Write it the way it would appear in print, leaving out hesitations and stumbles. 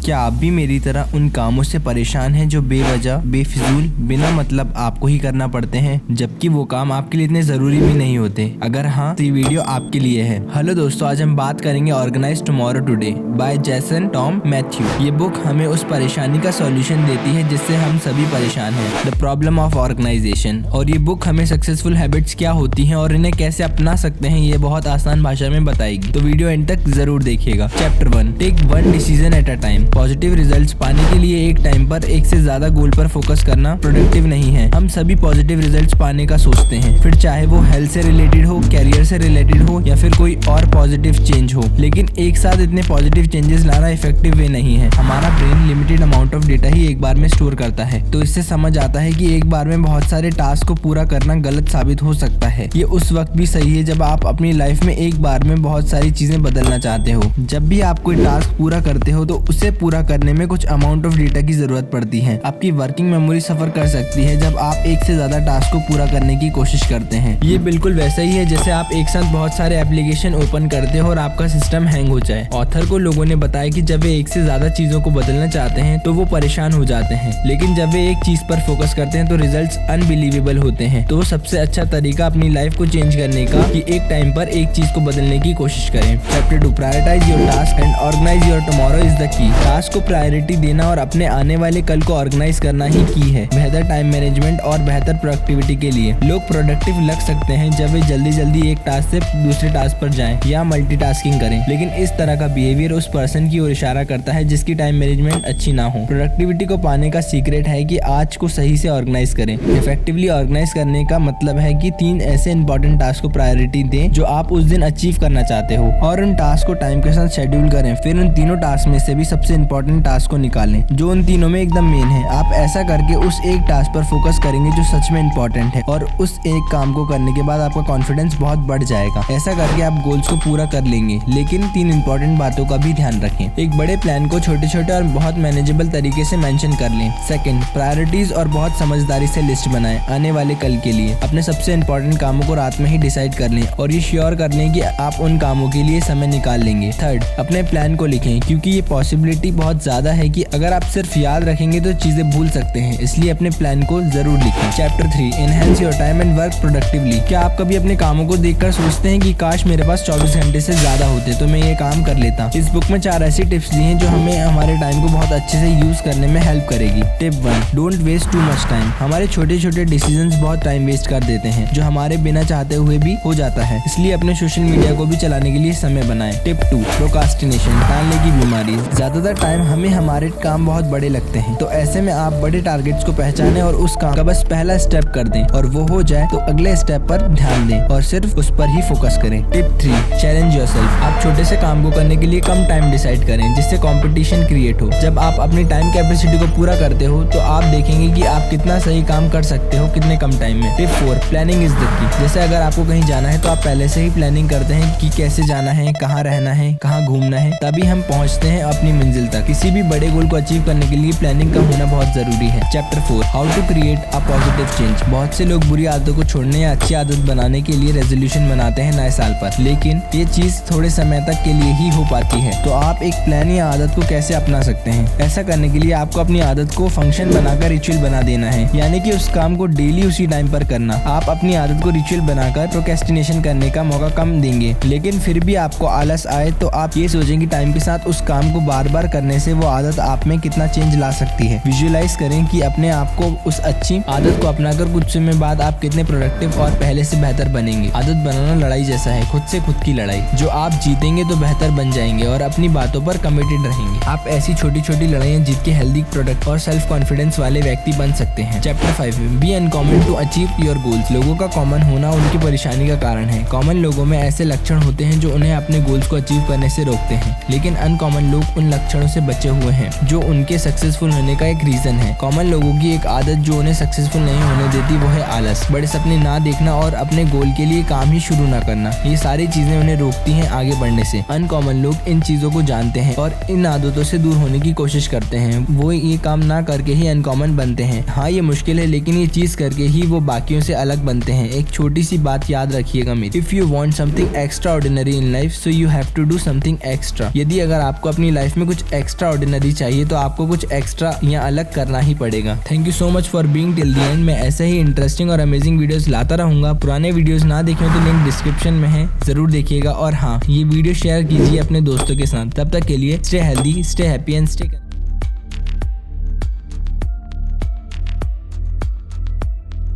क्या आप भी मेरी तरह उन कामों से परेशान हैं जो बेवजह, बेफिजूल, बिना मतलब आपको ही करना पड़ते हैं, जबकि वो काम आपके लिए इतने जरूरी भी नहीं होते? अगर हाँ तो ये वीडियो आपके लिए है। हेलो दोस्तों, आज हम बात करेंगे organise tomorrow today by Jason Tom Matthew. ये बुक हमें उस परेशानी का सॉल्यूशन देती है जिससे हम सभी परेशान हैं, द प्रॉब्लम ऑफ ऑर्गेनाइजेशन। और ये बुक हमें सक्सेसफुल हैबिट्स क्या होती हैं और इन्हें कैसे अपना सकते हैं ये बहुत आसान भाषा में बताएगी, तो वीडियो एंड तक जरूर देखिएगा। Chapter 1, take one decision at a time. Positive results पाने के लिए एक टाइम पर एक से ज्यादा गोल पर फोकस करना प्रोडक्टिव नहीं है। हम सभी पॉजिटिव रिजल्ट्स पाने का सोचते हैं, फिर चाहे वो हेल्थ से रिलेटेड हो, कैरियर से रिलेटेड हो या फिर कोई और पॉजिटिव चेंज हो, लेकिन एक साथ इतने पॉजिटिव चेंजेस लाना इफेक्टिव वे नहीं है। हमारा brain limited amount of data ही एक बार में स्टोर करता है, तो इससे समझ आता है कि एक बार में बहुत सारे टास्क को पूरा करना गलत साबित हो सकता है। ये उस वक्त भी सही है जब आप अपनी लाइफ में एक बार में बहुत सारी चीजें बदलना चाहते हो। जब भी आप कोई टास्क पूरा करते हो तो उसे पूरा करने में कुछ अमाउंट ऑफ डेटा की जरूरत पड़ती है। आपकी वर्किंग मेमोरी सफर कर सकती है जब आप एक से ज्यादा टास्क को पूरा करने की कोशिश करते हैं। ये बिल्कुल वैसा ही है जैसे आप एक साथ बहुत सारे एप्लीकेशन ओपन करते हो और आपका सिस्टम हैंग हो जाए। ऑथर को लोगों ने बताया कि जब वे एक से ज्यादा चीजों को बदलना चाहते हैं तो वो परेशान हो जाते हैं, लेकिन जब वे एक चीज पर फोकस करते हैं तो रिजल्ट्स अनबिलीवेबल होते हैं। तो सबसे अच्छा तरीका अपनी लाइफ को चेंज करने का कि एक टाइम पर एक चीज को बदलने की कोशिश करें। Chapter 2, prioritise your task and organise your tomorrow is the key. Task को प्रायोरिटी देना और अपने आने वाले कल को ऑर्गेनाइज करना ही की है बेहतर टाइम मैनेजमेंट और बेहतर प्रोडक्टिविटी के लिए। लोग प्रोडक्टिव लग सकते हैं जब वे जल्दी जल्दी एक टास्क से दूसरे टास्क पर जाएं या मल्टीटास्किंग करें, लेकिन इस तरह का बिहेवियर उस पर्सन की ओर इशारा करता है जिसकी टाइम मैनेजमेंट अच्छी ना हो। प्रोडक्टिविटी को पाने का सीक्रेट है कि आज को सही से ऑर्गेनाइज करें। इफेक्टिवली ऑर्गेनाइज करने का मतलब है कि 3 ऐसे इंपॉर्टेंट टास्क को प्रायोरिटी दें जो आप उस दिन अचीव करना चाहते हो और उन टास्क को टाइम के साथ शेड्यूल करें। फिर उन तीनों टास्क में से भी सबसे इंपॉर्टेंट टास्क को निकालें जो उन तीनों में एकदम मेन है। आप ऐसा करके उस एक टास्क पर फोकस करेंगे जो सच में इंपॉर्टेंट है और उस एक काम को करने के बाद आपका कॉन्फिडेंस बहुत बढ़ जाएगा। ऐसा करके आप गोल्स को पूरा कर लेंगे, लेकिन 3 इंपॉर्टेंट बातों का भी ध्यान रखें। एक बड़े प्लान को छोटे छोटे और बहुत मैनेजेबल तरीके से मेंशन कर लें। सेकंड, प्रायोरिटीज और बहुत समझदारी से लिस्ट बनाएं आने वाले कल के लिए। अपने सबसे इंपॉर्टेंट कामों को रात में ही डिसाइड कर लें और ये श्योर कर लें कि आप उन कामों के लिए समय निकाल लेंगे। थर्ड, अपने प्लान को लिखें क्योंकि ये पॉसिबिलिटी बहुत ज्यादा है कि अगर आप सिर्फ याद रखेंगे तो चीजें भूल सकते हैं, इसलिए अपने प्लान को जरूर लिखें। Chapter 3, enhance your time and work productively. क्या आप कभी अपने कामों को देखकर सोचते हैं कि काश मेरे पास 24 घंटे से ज्यादा होते तो मैं ये काम कर लेता? इस बुक में 4 ऐसी टिप्स दी हैं जो हमें हमारे टाइम को बहुत अच्छे से यूज करने में हेल्प करेगी। Tip 1, don't waste too much time. हमारे छोटे छोटे डिसीजंस बहुत टाइम वेस्ट कर देते हैं जो हमारे बिना चाहते हुए भी हो जाता है, इसलिए अपने सोशल मीडिया को भी चलाने के लिए समय बनाएं। टिप 2, प्रोक्रास्टिनेशन, टालने की बीमारी। ज्यादातर टाइम हमें हमारे काम बहुत बड़े लगते हैं, तो ऐसे में आप बड़े टारगेट्स को पहचानें और उस काम का बस पहला स्टेप कर दें और वो हो जाए तो अगले स्टेप पर ध्यान दें और सिर्फ उस पर ही फोकस करें। Tip 3, challenge yourself. आप छोटे से काम को करने के लिए कम टाइम डिसाइड करें जिससे कंपटीशन क्रिएट हो। जब आप अपनी टाइम कैपेसिटी को पूरा करते हो तो आप देखेंगे कि आप कितना सही काम कर सकते हो कितने कम टाइम में। टिप 4, प्लानिंग इज द की। जैसे अगर आपको कहीं जाना है तो आप पहले से ही प्लानिंग करते हैं कि कैसे जाना है, कहाँ रहना है, कहाँ घूमना है, तभी हम पहुँचते हैं अपनी मंजिल तक। किसी भी बड़े गोल को अचीव करने के लिए प्लानिंग का होना बहुत जरूरी है। Chapter 4, how to create a positive change. बहुत से लोग बुरी आदतों को छोड़ने या अच्छी आदत बनाने के लिए रेजोल्यूशन बनाते हैं नए साल पर, लेकिन ये चीज थोड़े समय तक के लिए ही हो पाती है। तो आप एक प्लान या आदत को कैसे अपना सकते हैं? ऐसा करने के लिए आपको अपनी आदत को फंक्शन बनाकर रिचुअल बना देना है, यानी कि उस काम को डेली उसी टाइम पर करना। आप अपनी आदत को रिचुअल बनाकर प्रोक्रेस्टिनेशन करने का मौका कम देंगे, लेकिन फिर भी आपको आलस आए तो आप ये सोचेंगे टाइम के साथ उस काम को बार बार करने से वो आदत आप में कितना चेंज ला सकती है। विजुअलाइज करें कि अपने आप को उस अच्छी आदत को अपनाकर कुछ समय बाद आप कितने प्रोडक्टिव और पहले से बेहतर बनेंगे। आदत बनाना लड़ाई जैसा है, खुद से खुद की लड़ाई। जो आप जीतेंगे तो बेहतर बन जाएंगे और अपनी बातों पर कमिटेड रहेंगे। आप ऐसी छोटी छोटी लड़ाइयाँ जीत के हेल्दी प्रोडक्ट और सेल्फ कॉन्फिडेंस वाले व्यक्ति बन सकते हैं। Chapter 5, be uncommon to achieve your goals. लोगों का कॉमन होना उनकी परेशानी का कारण है। कॉमन लोगों में ऐसे लक्षण होते हैं जो उन्हें अपने गोल्स को अचीव करने से रोकते हैं, लेकिन अनकॉमन लोग उन लक्षणों से बचे हुए हैं जो उनके सक्सेसफुल होने का एक रीजन है। कॉमन लोगों की एक आदत जो उन्हें सक्सेसफुल नहीं होने देती वो है आलस, बड़े सपने ना देखना और अपने गोल के लिए काम ही शुरू ना करना। ये सारी चीजें उन्हें रोकती हैं आगे बढ़ने से। अनकॉमन लोग इन चीजों को जानते हैं और इन आदतों से दूर होने की कोशिश करते हैं। वो ये काम ना करके ही अनकॉमन बनते हैं। हाँ, ये मुश्किल है, लेकिन ये चीज करके ही वो बाकियों से अलग बनते हैं। एक छोटी सी बात याद रखिएगा मेरी, if you want something extraordinary in life so you have to do something extra. यदि अगर आपको अपनी लाइफ में कुछ एक्स्ट्रा ऑर्डिनरी चाहिए तो आपको कुछ एक्स्ट्रा या अलग करना ही पड़ेगा। Thank you so much for being till the end. मैं ऐसे ही इंटरेस्टिंग और अमेजिंग वीडियोस लाता रहूंगा। पुराने वीडियोस ना देखें तो लिंक डिस्क्रिप्शन में है, जरूर देखिएगा। और हाँ, ये वीडियो शेयर कीजिए अपने दोस्तों के साथ। तब तक के लिए stay healthy, stay happy and stay